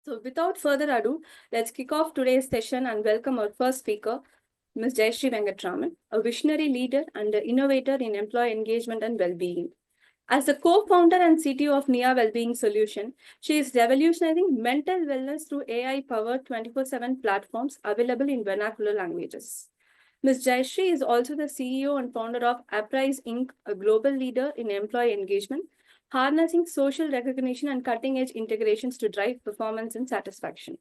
So without further ado, let's kick off today's session and welcome our first speaker, Ms. Jayashree Venkataraman, a visionary leader and an innovator in employee engagement and well-being. As the co-founder and CTO of NIA Wellbeing Solution, she is revolutionizing mental wellness through AI-powered 24/7 platforms available in vernacular languages. Ms. Jayashree is also the CEO and founder of Apprise Inc., a global leader in employee engagement, harnessing social recognition and cutting-edge integrations to drive performance and satisfaction.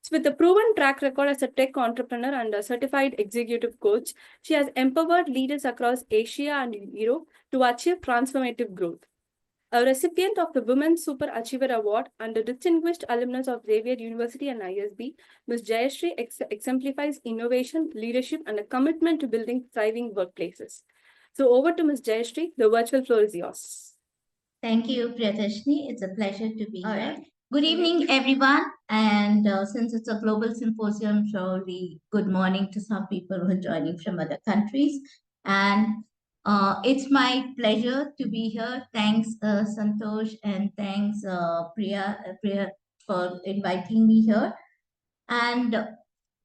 So with a proven track record as a tech entrepreneur and a certified executive coach, she has empowered leaders across Asia and Europe to achieve transformative growth. A recipient of the Women Super Achiever Award and a distinguished alumnus of Xavier University and ISB, Ms. Jayashree exemplifies innovation, leadership, and a commitment to building thriving workplaces. So over to Ms. Jayashree. The virtual floor is yours. Thank you, Priyadashni. It's a pleasure to be here. Good evening, everyone. And since it's a global symposium, surely good morning to some people who are joining from other countries. And it's my pleasure to be here. Thanks, Santosh, and thanks, Priya, for inviting me here. And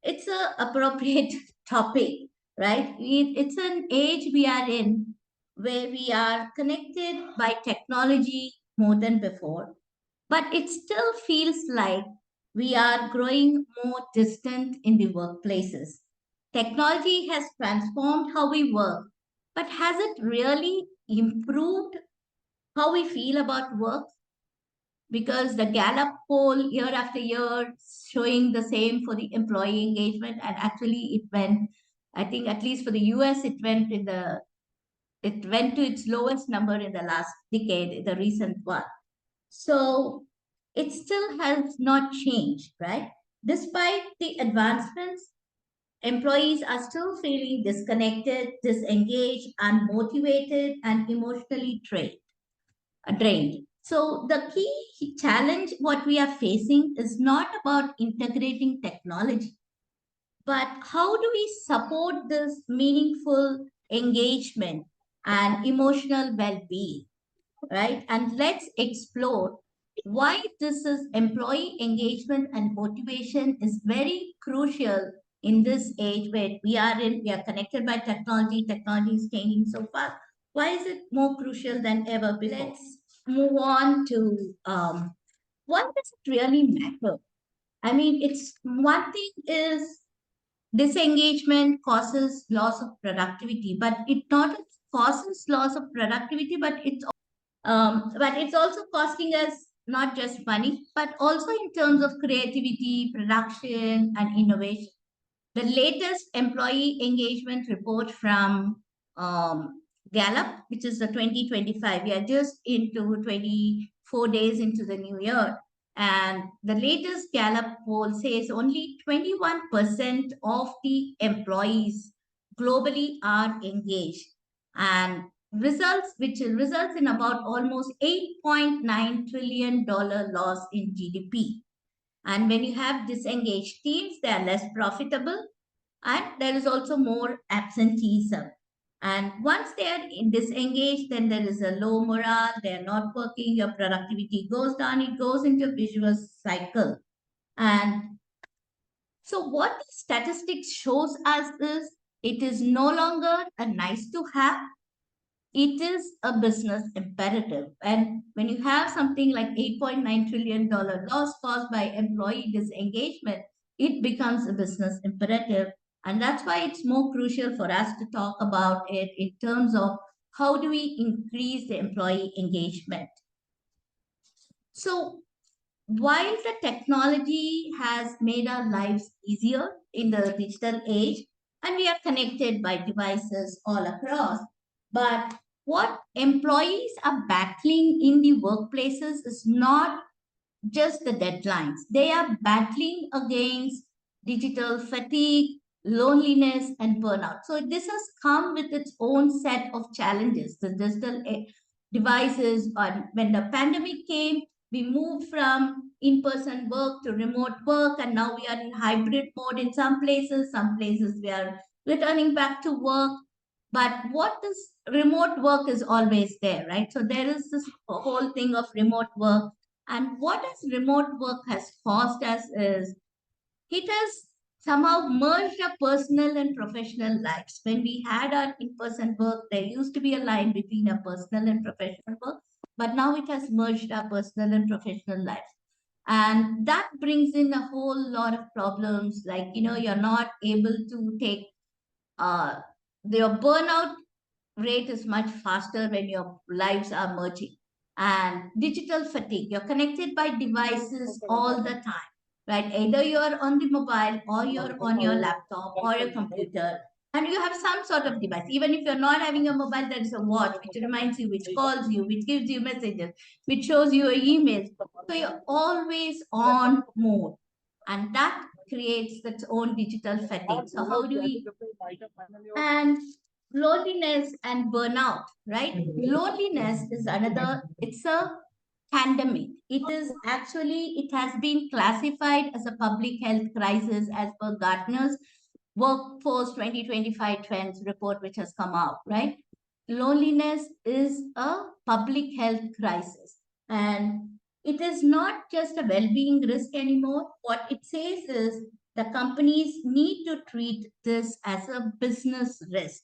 it's an appropriate topic, right? It's an age we are in where we are connected by technology more than before, but it still feels like we are growing more distant in the workplaces. Technology has transformed how we work, but has it really improved how we feel about work? Because the Gallup poll year after year showing the same for the employee engagement, and actually it went, I think at least for the US, it went to its lowest number in the last decade, the recent one. So it still has not changed, right? Despite the advancements, employees are still feeling disconnected, disengaged, unmotivated, and emotionally drained. So the key challenge what we are facing is not about integrating technology, but how do we support this meaningful engagement and emotional well-being, right? And let's explore why this is employee engagement and motivation is very crucial in this age where we are connected by technology. Technology is changing so fast. Why is it more crucial than ever before? Let's move on to what does it really matter? I mean, it's one thing is disengagement causes loss of productivity, but it not causes loss of productivity, but it's also costing us not just money, but also in terms of creativity, production, and innovation. The latest employee engagement report from Gallup, which is the 2025, we are just into 24 days into the new year. And the latest Gallup poll says only 21% of the employees globally are engaged. And which results in about almost $8.9 trillion loss in GDP. And when you have disengaged teams, they are less profitable and there is also more absenteeism. And once they are disengaged, then there is a low morale, they are not working, your productivity goes down, it goes into a vicious cycle. And so what the statistics shows us is it is no longer a nice to have, it is a business imperative. And when you have something like $8.9 trillion loss caused by employee disengagement, it becomes a business imperative. And that's why it's more crucial for us to talk about it in terms of how do we increase the employee engagement. So while the technology has made our lives easier in the digital age, and we are connected by devices all across, but what employees are battling in the workplaces is not just the deadlines. They are battling against digital fatigue, loneliness, and burnout. So this has come with its own set of challenges. The digital devices, when the pandemic came, we moved from in-person work to remote work, and now we are in hybrid mode in some places we are returning back to work. But what is remote work is always there, right? So there is this whole thing of remote work. And what has remote work has caused us is it has somehow merged our personal and professional lives. When we had our in-person work, there used to be a line between our personal and professional work, but now it has merged our personal and professional lives. And that brings in a whole lot of problems, like, you're not able to take uh, your burnout rate is much faster when your lives are merging. And digital fatigue, you're connected by devices all the time, right? Either you're on the mobile or you're on your laptop or your computer, and you have some sort of device. Even if you're not having a mobile, there is a watch which reminds you, which calls you, which gives you messages, which shows you your emails. So you're always on mode, and that creates its own digital fatigue. So how do we and loneliness and burnout, right? Loneliness is another, it's a pandemic. It is actually, it has been classified as a public health crisis as per Gartner's Workforce 2025 Trends report, which has come out, right? Loneliness is a public health crisis. And it is not just a well-being risk anymore. What it says is the companies need to treat this as a business risk.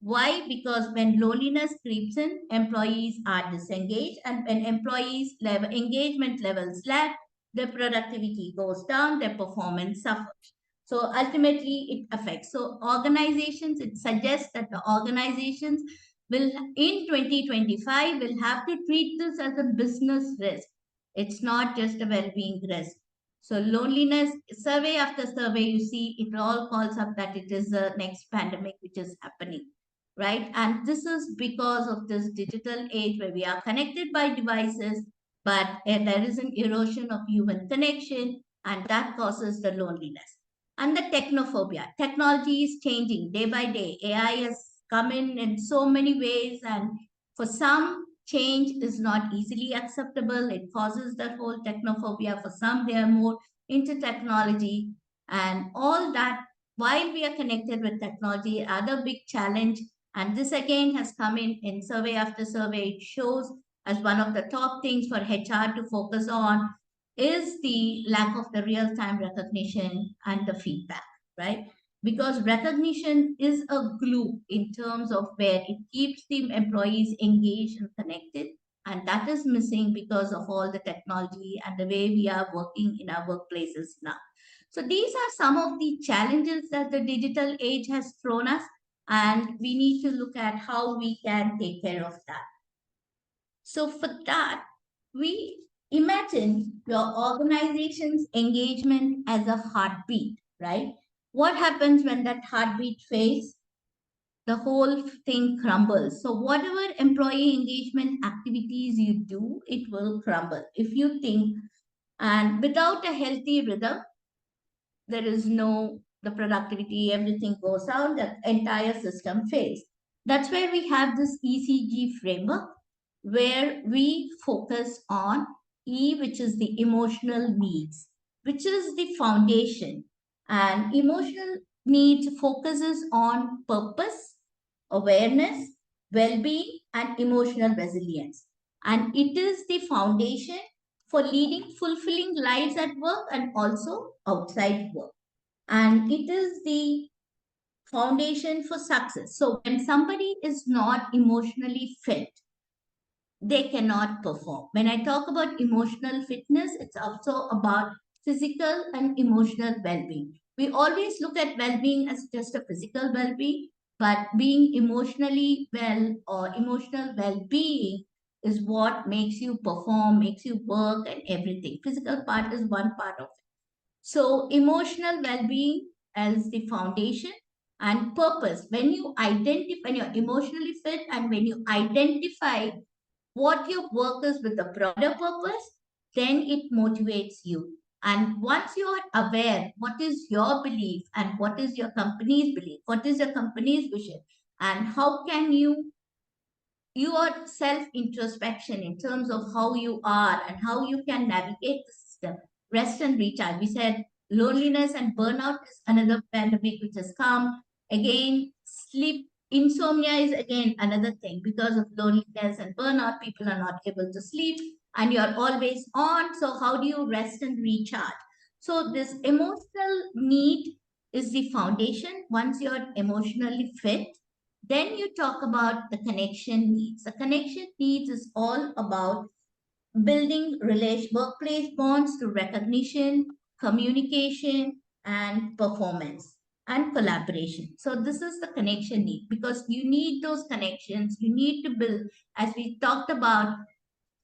Why? Because when loneliness creeps in, employees are disengaged, and when employees' engagement levels lack, their productivity goes down, their performance suffers. So ultimately, it affects. So organizations, it suggests that the organizations will, in 2025, will have to treat this as a business risk. It's not just a well-being risk. So loneliness, survey after survey, you see, it all calls up that it is the next pandemic which is happening, right? And this is because of this digital age where we are connected by devices, but there is an erosion of human connection, and that causes the loneliness. And the technophobia. Technology is changing day by day. AI has come in so many ways, and for some, change is not easily acceptable. It causes that whole technophobia. For some, they are more into technology, and all that. While we are connected with technology, other big challenge, and this again has come in survey after survey, it shows as one of the top things for HR to focus on is the lack of the real-time recognition and the feedback, right? Because recognition is a glue in terms of where it keeps the employees engaged and connected. And that is missing because of all the technology and the way we are working in our workplaces now. So these are some of the challenges that the digital age has thrown us, and we need to look at how we can take care of that. So for that, we imagine your organization's engagement as a heartbeat, right? What happens when that heartbeat fails? The whole thing crumbles. So whatever employee engagement activities you do, it will crumble. If you think, and without a healthy rhythm, there is no, the productivity, everything goes down, the entire system fails. That's where we have this ECG framework, where we focus on E, which is the emotional needs, which is the foundation. And emotional needs focuses on purpose, awareness, well-being, and emotional resilience. And it is the foundation for leading fulfilling lives at work and also outside work. And it is the foundation for success. So when somebody is not emotionally fit, they cannot perform. When I talk about emotional fitness, it's also about physical and emotional well-being. We always look at well-being as just a physical well-being, but being emotionally well or emotional well-being is what makes you perform, makes you work and everything. Physical part is one part of it. So emotional well-being as the foundation and purpose. When you identify, when you're emotionally fit and when you identify what your work is with a broader purpose, then it motivates you. And once you are aware what is your belief and what is your company's belief, what is your company's vision, and how can you, your self introspection in terms of how you are and how you can navigate the system, rest and recharge. We said loneliness and burnout is another pandemic which has come. Again, sleep Insomnia is again another thing. Because of loneliness and burnout, people are not able to sleep and you're always on. So how do you rest and recharge? So this emotional need is the foundation. Once you're emotionally fit, then you talk about the connection needs. The connection needs is all about building workplace bonds through recognition, communication, and performance and collaboration. So this is the connection need, because you need those connections. You need to build, as we talked about,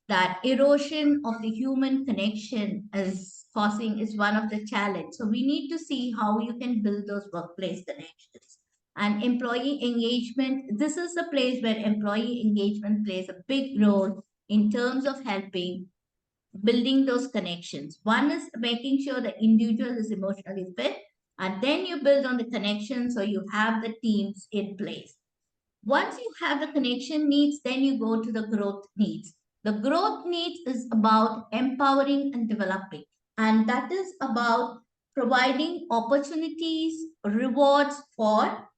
that erosion of the human connection is one of the challenge. So we need to see how you can build those workplace connections. And employee engagement, this is the place where employee engagement plays a big role in terms of helping building those connections. One is making sure the individual is emotionally fit, and then you build on the connection so you have the teams in place. Once you have the connection needs, then you go to the growth needs. The growth needs is about empowering and developing, and that is about providing opportunities, rewards for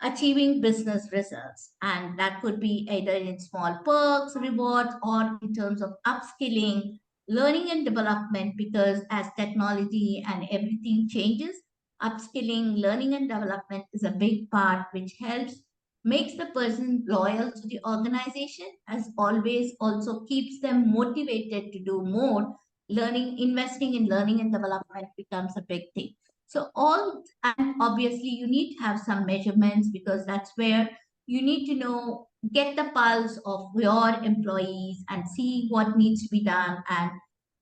achieving business results. And that could be either in small perks, rewards, or in terms of upskilling, learning and development, because as technology and everything changes, upskilling, learning and development is a big part which helps makes the person loyal to the organization, as always also keeps them motivated to do more. Learning, investing in learning and development becomes a big thing. So all, and obviously you need to have some measurements, because that's where you need to know, get the pulse of your employees and see what needs to be done. And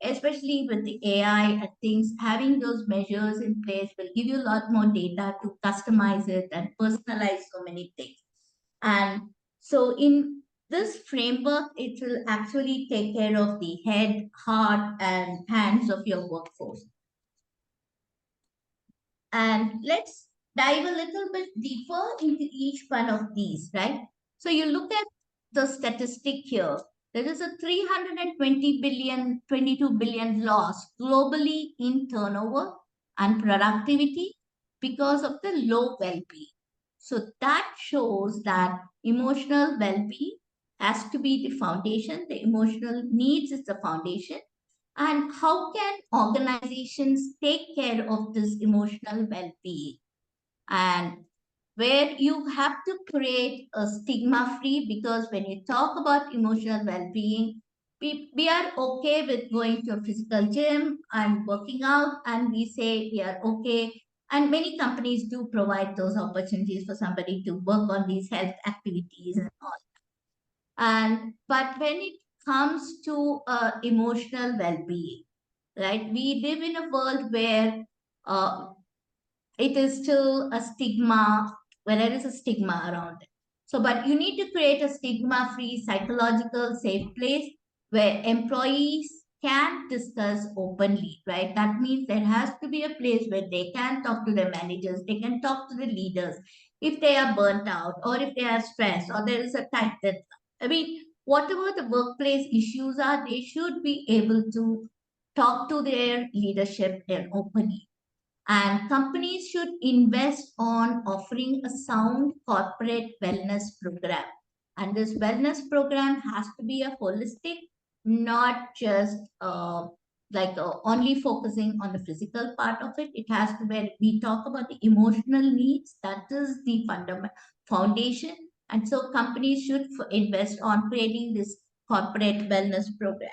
especially with the AI and things, having those measures in place will give you a lot more data to customize it and personalize so many things. And so in this framework, it will actually take care of the head, heart, and hands of your workforce. And let's dive a little bit deeper into each one of these, right? So you look at the statistic here. There is a 320 billion, 22 billion loss globally in turnover and productivity because of the low well-being. So that shows that emotional well-being has to be the foundation. The emotional needs is the foundation. And how can organizations take care of this emotional well-being? And where you have to create a stigma-free, because when you talk about emotional well-being, we are okay with going to a physical gym and working out, and we say we are okay. And many companies do provide those opportunities for somebody to work on these health activities and all. And but when it comes to emotional well-being, right? We live in a world where uh, it is still a stigma, where there is a stigma around it. So, but you need to create a stigma-free, psychological, safe place where employees can discuss openly, right? That means there has to be a place where they can talk to their managers, they can talk to the leaders if they are burnt out, or if they are stressed, or there is a tight deadline. I mean, whatever the workplace issues are, they should be able to talk to their leadership and openly. And companies should invest on offering a sound corporate wellness program. And this wellness program has to be a holistic, not just only focusing on the physical part of it. It has to be, we talk about the emotional needs, that is the fundamental foundation. And so companies should invest on creating this corporate wellness program.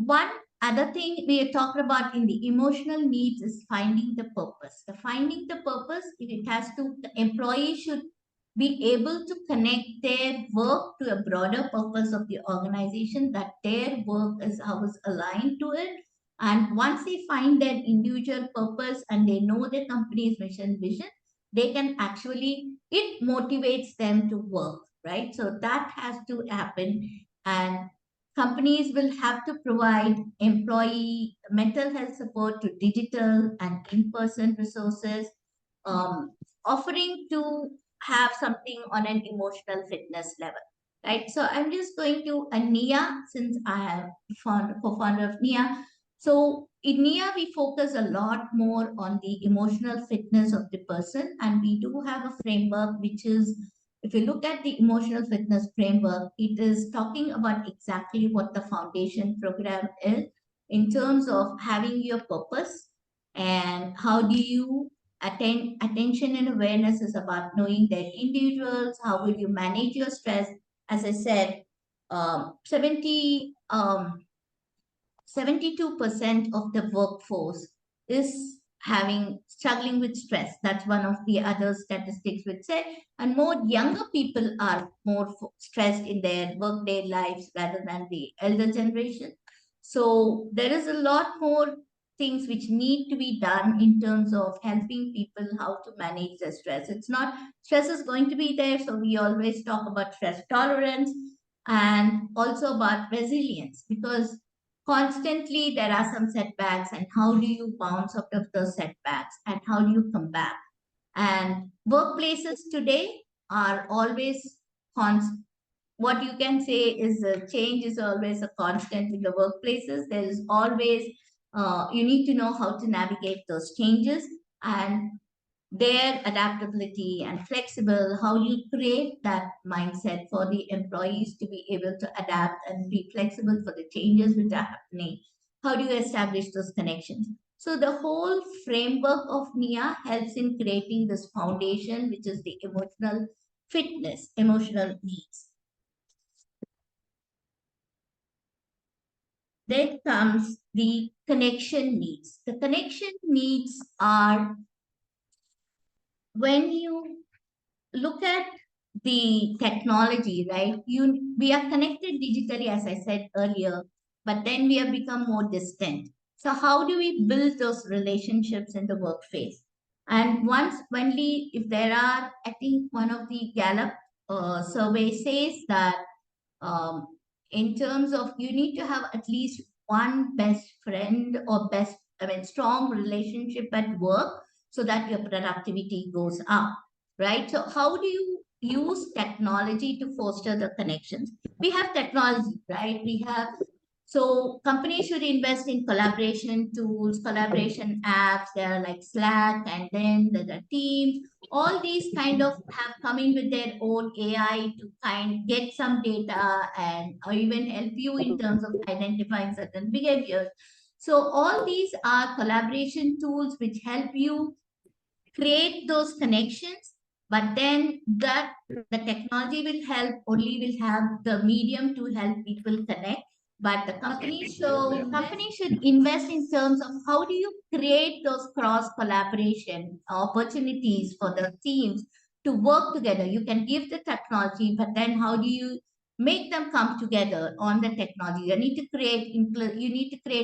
One other thing we talked about in the emotional needs is finding the purpose. The finding the purpose, it has to, the employee should be able to connect their work to a broader purpose of the organization, that their work is how is aligned to it. And once they find their individual purpose and they know their company's mission vision, they can actually, it motivates them to work, right? So that has to happen. And companies will have to provide employee mental health support to digital and in-person resources, offering to have something on an emotional fitness level, right? So I'm just going to Nia, since I am co-founder of Nia. So in NIA, we focus a lot more on the emotional fitness of the person, and we do have a framework which is, if you look at the emotional fitness framework, it is talking about exactly what the foundation program is in terms of having your purpose and how do you attention and awareness is about knowing that individuals, how will you manage your stress. As I said, 72% of the workforce is having struggling with stress. That's one of the other statistics which say, and more younger people are more stressed in their workday lives rather than the elder generation. So there is a lot more things which need to be done in terms of helping people how to manage their stress. It's not, stress is going to be there, so we always talk about stress tolerance and also about resilience, because constantly there are some setbacks, and how do you bounce out of those setbacks and how do you come back. And workplaces today are always what you can say is change is always a constant in the workplaces. There is always you need to know how to navigate those changes, and their adaptability and flexible, how you create that mindset for the employees to be able to adapt and be flexible for the changes which are happening. How do you establish those connections? So the whole framework of NIA helps in creating this foundation, which is the emotional fitness, emotional needs. Then comes the connection needs. The connection needs are when you look at the technology, right? We are connected digitally, as I said earlier, but then we have become more distant. So how do we build those relationships in the workplace? And once only if there are, I think one of the Gallup survey says that um, in terms of you need to have at least one best friend or strong relationship at work so that your productivity goes up, right? So how do you use technology to foster the connections? We have technology, right? We have, so companies should invest in collaboration tools, collaboration apps. There are like Slack, and then there are Teams. All these kind of have come in with their own AI to get some data and or even help you in terms of identifying certain behaviors. So all these are collaboration tools which help you create those connections, but then that the technology will help, only will have the medium to help people connect. But the company should invest in terms of how do you create those cross collaboration opportunities for the teams to work together. You can give the technology, but then how do you make them come together on the technology? You need to create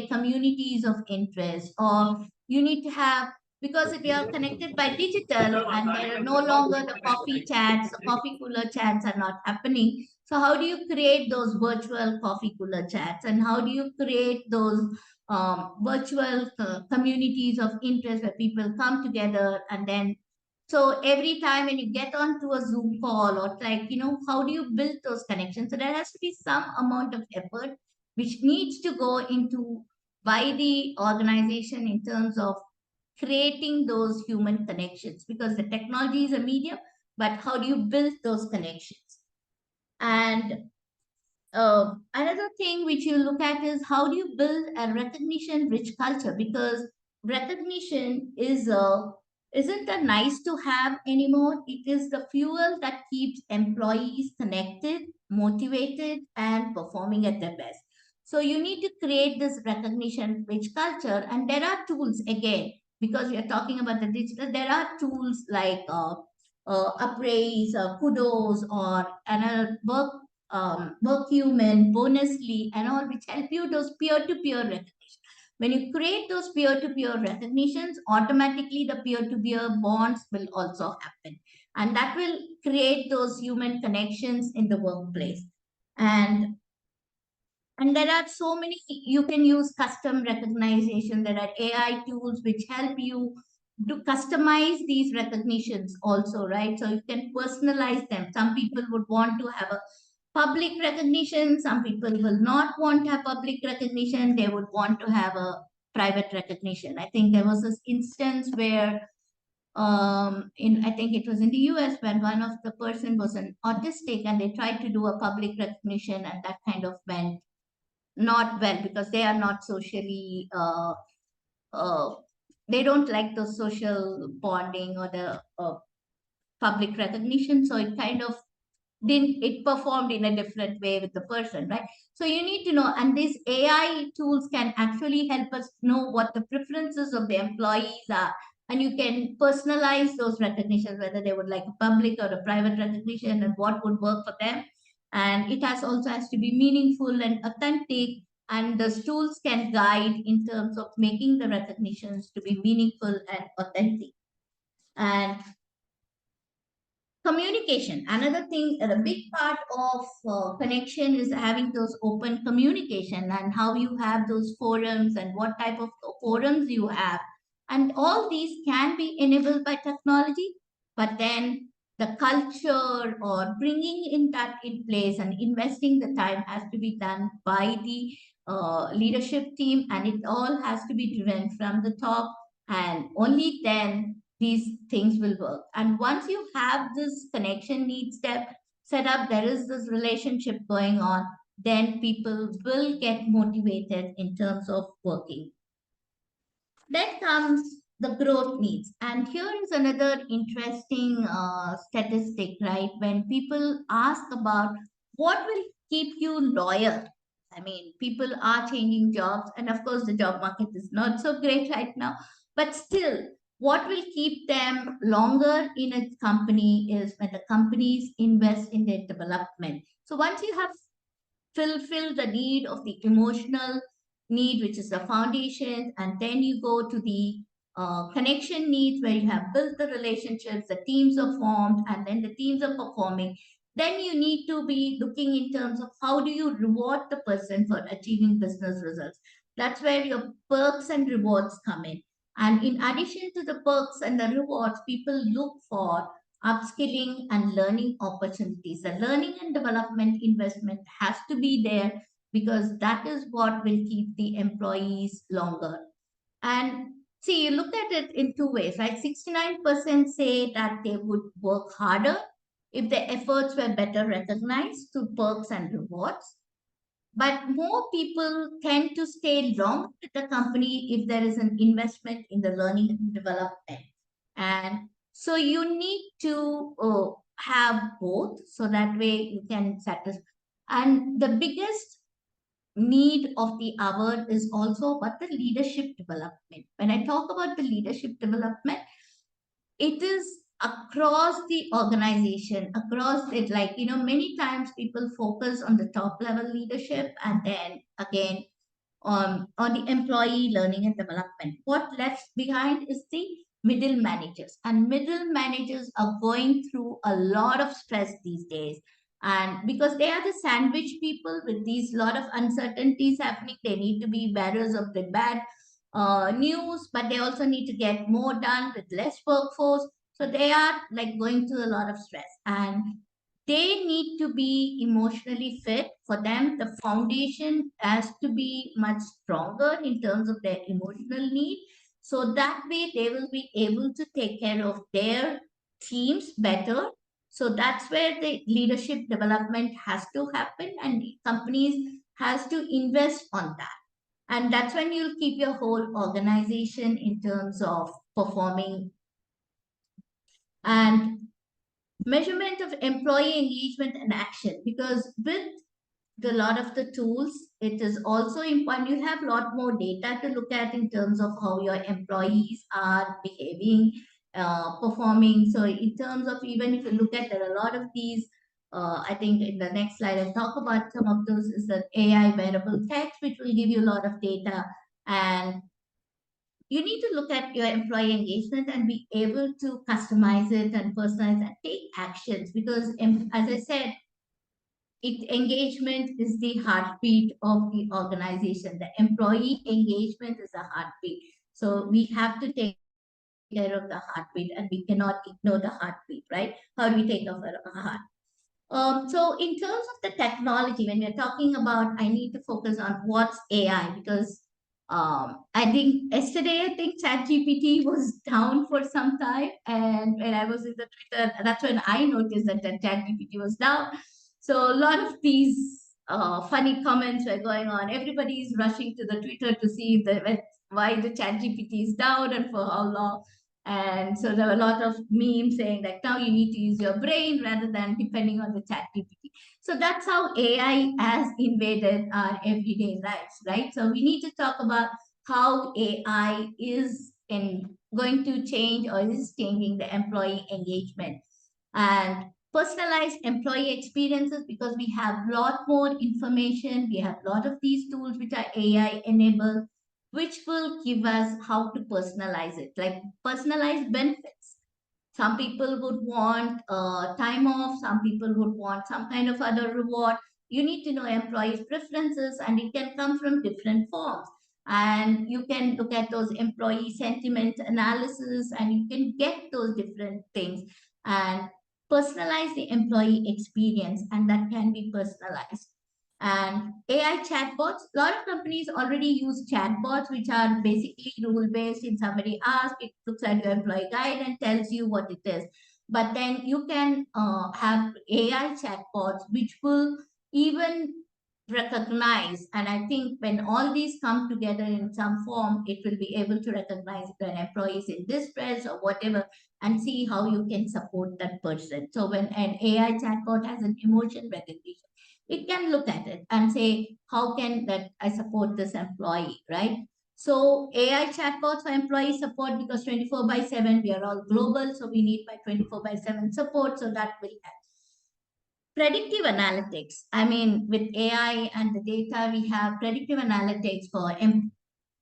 communities of interest, or you need to have, because if you are connected by digital and there are no longer the coffee chats, the coffee cooler chats are not happening. So how do you create those virtual coffee cooler chats, and how do you create those virtual communities of interest where people come together? And then so every time when you get onto a Zoom call, or like, how do you build those connections? So there has to be some amount of effort which needs to go into by the organization in terms of creating those human connections, because the technology is a medium, but how do you build those connections? And another thing which you look at is how do you build a recognition rich culture, because recognition isn't a nice to have anymore. It is the fuel that keeps employees connected, motivated, and performing at their best. So you need to create this recognition rich culture, and there are tools again, because we are talking about the digital. There are tools like appraise, kudos, or another work human, bonusly, and all, which help you those peer-to-peer recognition. When you create those peer-to-peer recognitions, automatically the peer-to-peer bonds will also happen. And that will create those human connections in the workplace. And there are so many, you can use custom recognition. There are AI tools which help you to customize these recognitions also, right? So you can personalize them. Some people would want to have a public recognition. Some people will not want to have public recognition. They would want to have a private recognition. I think there was this instance where I think it was in the US, when one of the person was an autistic and they tried to do a public recognition, and that kind of went not well because they are not socially uh, they don't like the social bonding or the public recognition, so it kind of didn't, it performed in a different way with the person, right? So you need to know, and these AI tools can actually help us know what the preferences of the employees are, and you can personalize those recognitions, whether they would like a public or a private recognition, and what would work for them. And it has also has to be meaningful and authentic, and the tools can guide in terms of making the recognitions to be meaningful and authentic. And communication, another thing, a big part of connection is having those open communication, and how you have those forums and what type of forums you have. And all these can be enabled by technology, but then the culture or bringing in that in place and investing the time has to be done by the leadership team, and it all has to be driven from the top, and only then these things will work. And once you have this connection need step set up, there is this relationship going on, then people will get motivated in terms of working. Then comes the growth needs. And here is another interesting statistic, right? When people ask about what will keep you loyal, I mean, people are changing jobs, and of course, the job market is not so great right now, but still, what will keep them longer in a company is when the companies invest in their development. So once you have fulfilled the need of the emotional need, which is the foundation, and then you go to the connection needs, where you have built the relationships, the teams are formed, and then the teams are performing. Then you need to be looking in terms of how do you reward the person for achieving business results. That's where your perks and rewards come in. And in addition to the perks and the rewards, people look for upskilling and learning opportunities. The learning and development investment has to be there, because that is what will keep the employees longer. And see, you look at it in two ways, right? 69% say that they would work harder if their efforts were better recognized through perks and rewards. But more people tend to stay long with the company if there is an investment in the learning and development. And so you need to have both, so that way you can satisfy. And the biggest need of the hour is also about the leadership development. When I talk about the leadership development, it is across the organization, across it. Like, many times people focus on the top level leadership, and then again on the employee learning and development. What left behind is the middle managers, and middle managers are going through a lot of stress these days. And because they are the sandwich people with these lot of uncertainties happening, they need to be bearers of the bad news, but they also need to get more done with less workforce. So they are like going through a lot of stress, and they need to be emotionally fit. For them, the foundation has to be much stronger in terms of their emotional need. So that way they will be able to take care of their teams better. So that's where the leadership development has to happen, and companies has to invest on that. And that's when you'll keep your whole organization in terms of performing. And measurement of employee engagement and action, because with the lot of the tools, it is also important you have a lot more data to look at in terms of how your employees are behaving, performing. So in terms of, even if you look at, there are a lot of these, I think in the next slide I'll talk about some of those, is that AI wearable text, which will give you a lot of data. And you need to look at your employee engagement and be able to customize it and personalize and take actions, because as I said, engagement is the heartbeat of the organization. The employee engagement is the heartbeat. So we have to take care of the heartbeat, and we cannot ignore the heartbeat, right? How do we take care of our heart? So in terms of the technology, when we're talking about, I need to focus on what's AI because I think yesterday, I think ChatGPT was down for some time. And when I was in the Twitter, that's when I noticed that the ChatGPT was down. So a lot of these funny comments were going on. Everybody is rushing to the Twitter to see why the ChatGPT is down and for how long. And so there were a lot of memes saying that now you need to use your brain rather than depending on the chat GPT. So that's how AI has invaded our everyday lives, right? So we need to talk about how AI is going to change or is changing the employee engagement and personalized employee experiences because we have a lot more information. We have a lot of these tools which are AI enabled, which will give us how to personalize it, like personalized benefits. Some people would want time off, some people would want some kind of other reward. You need to know employees' preferences, and it can come from different forms. And you can look at those employee sentiment analysis, and you can get those different things and personalize the employee experience, and that can be personalized. And AI chatbots, a lot of companies already use chatbots, which are basically rule based. If somebody asks, it looks at your employee guide and tells you what it is. But then you can have AI chatbots, which will even recognize. And I think when all these come together in some form, it will be able to recognize if an employee is in distress or whatever and see how you can support that person. So when an AI chatbot has an emotion recognition, it can look at it and say, how can that I support this employee, right? So AI chatbots for employee support because 24 by 7, we are all global. So we need by 24 by 7 support. So that will help. Predictive analytics. I mean, with AI and the data, we have predictive analytics for I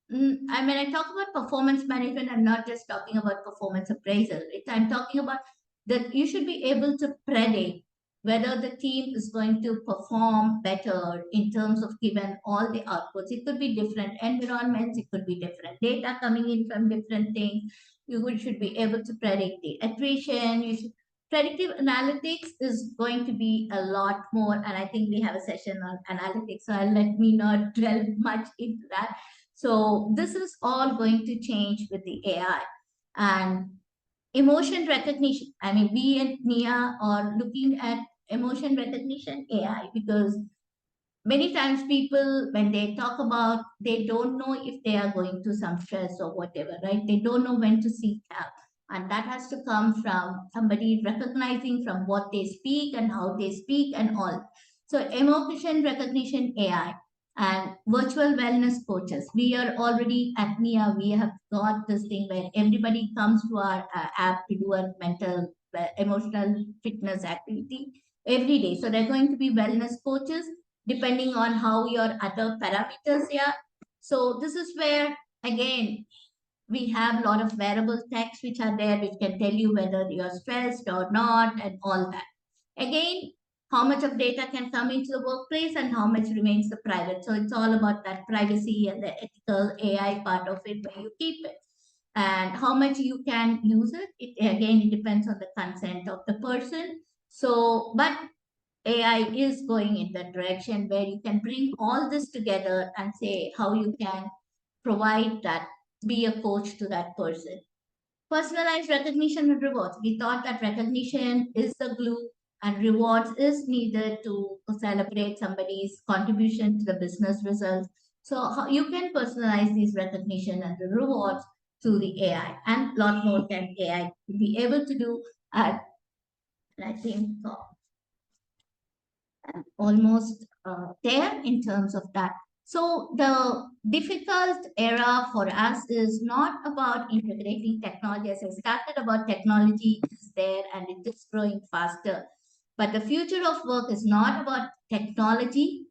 mean, I talk about performance management. I'm not just talking about performance appraisal. I'm talking about that you should be able to predict whether the team is going to perform better in terms of given all the outputs. It could be different environments, it could be different data coming in from different things. Should be able to predict the attrition. Predictive analytics is going to be a lot more, and I think we have a session on analytics, so I'll let me not delve much into that. So this is all going to change with the AI and emotion recognition. I mean, we at NIA are looking at emotion recognition AI because many times people, when they talk about, they don't know if they are going through some stress or whatever, right? They don't know when to seek help. And that has to come from somebody recognizing from what they speak and how they speak and all. So emotion recognition AI and virtual wellness coaches. We are already at NIA, we have got this thing where everybody comes to our app to do a mental, emotional fitness activity every day. So they're going to be wellness coaches depending on how your other parameters are. So this is where, again, we have a lot of wearable techs which are there, which can tell you whether you're stressed or not and all that. Again, how much of data can come into the workplace and how much remains the private. So it's all about that privacy and the ethical AI part of it where you keep it. And how much you can use it, again, it depends on the consent of the person. So, but AI is going in that direction where you can bring all this together and say how you can provide that, be a coach to that person. Personalized recognition and rewards. We thought that recognition is the glue and rewards is needed to celebrate somebody's contribution to the business results. So how you can personalize these recognition and the rewards through the AI, and a lot more can AI be able to do. And I think almost there in terms of that. So the difficult era for us is not about integrating technology. As I started about technology is there and it is growing faster. But the future of work is not about technology.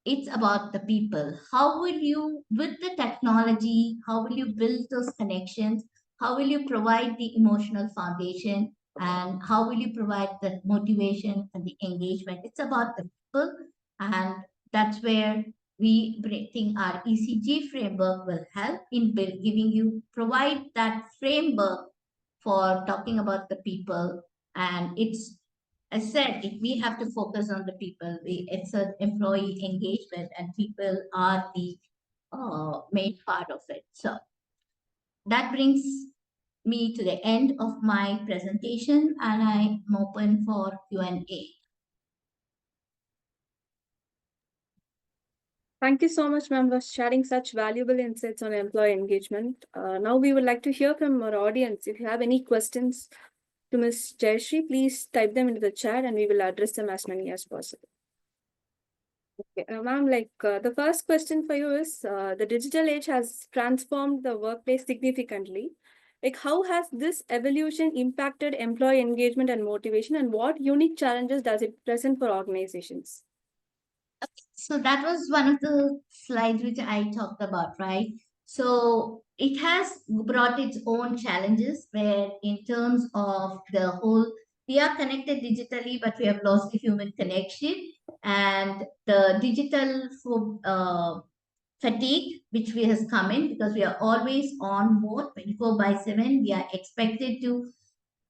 It's about the people. How will you, with the technology, how will you build those connections? How will you provide the emotional foundation? And how will you provide the motivation and the engagement? It's about the people. And that's where think our ECG framework will help in giving you, provide that framework for talking about the people. And it's As said, we have to focus on the people. It's an employee engagement, and people are the main part of it. So that brings me to the end of my presentation, and I'm open for Q&A. Thank you so much, ma'am, for sharing such valuable insights on employee engagement. Now we would like to hear from our audience. If you have any questions to Ms. Jayashree, please type them into the chat and we will address them as many as possible. Okay, ma'am, the first question for you is, the digital age has transformed the workplace significantly. Like, how has this evolution impacted employee engagement and motivation, and what unique challenges does it present for organizations? So that was one of the slides which I talked about, right? So it has brought its own challenges where in terms of the whole, we are connected digitally, but we have lost the human connection and the digital fatigue, which we has come in because we are always on mode 24/7. We are expected to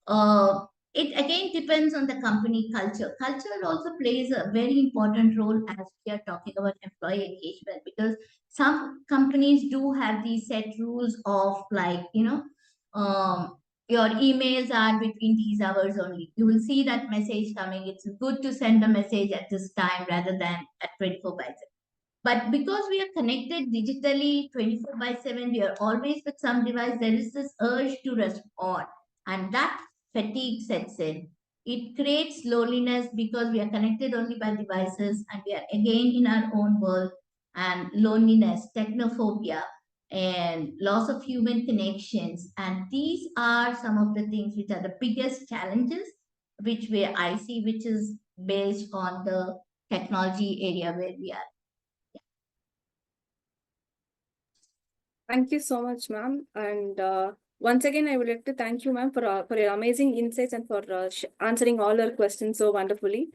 uh, it again depends on the company culture. Culture also plays a very important role as we are talking about employee engagement because some companies do have these set rules of like, your emails are between these hours only. You will see that message coming. It's good to send a message at this time rather than at 24/7. But because we are connected digitally 24/7, we are always with some device, there is this urge to respond. And that fatigue sets in. It creates loneliness because we are connected only by devices and we are again in our own world. And loneliness, technophobia, and loss of human connections. And these are some of the things which are the biggest challenges which I see, which is based on the technology area where we are. Thank you so much, ma'am. And once again, I would like to thank you, ma'am, for your amazing insights and for answering all our questions so wonderfully.